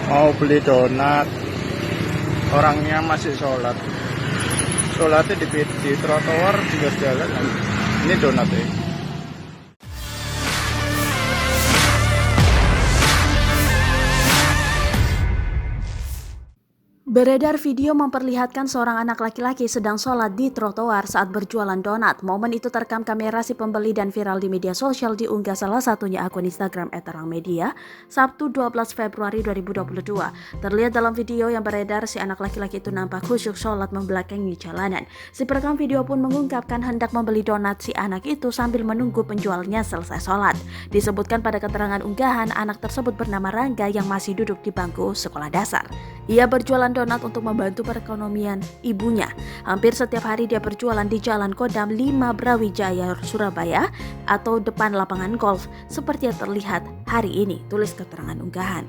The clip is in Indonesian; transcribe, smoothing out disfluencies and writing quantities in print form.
Mau beli donat, orangnya masih sholatnya di trotoar juga jalan. Ini donatnya. Beredar video memperlihatkan seorang anak laki-laki sedang sholat di trotoar saat berjualan donat. Momen itu terekam kamera si pembeli dan viral di media sosial, diunggah salah satunya akun Instagram @terangmedia, Sabtu 12 Februari 2022. Terlihat dalam video yang beredar, si anak laki-laki itu nampak khusyuk sholat membelakangi jalanan. Si perekam video pun mengungkapkan hendak membeli donat si anak itu sambil menunggu penjualnya selesai sholat. Disebutkan pada keterangan unggahan, anak tersebut bernama Rangga yang masih duduk di bangku sekolah dasar. Ia berjualan donat untuk membantu perekonomian ibunya. Hampir setiap hari dia berjualan di Jalan Kodam 5 Brawijaya, Surabaya, atau depan lapangan golf, seperti yang terlihat hari ini, tulis keterangan unggahan.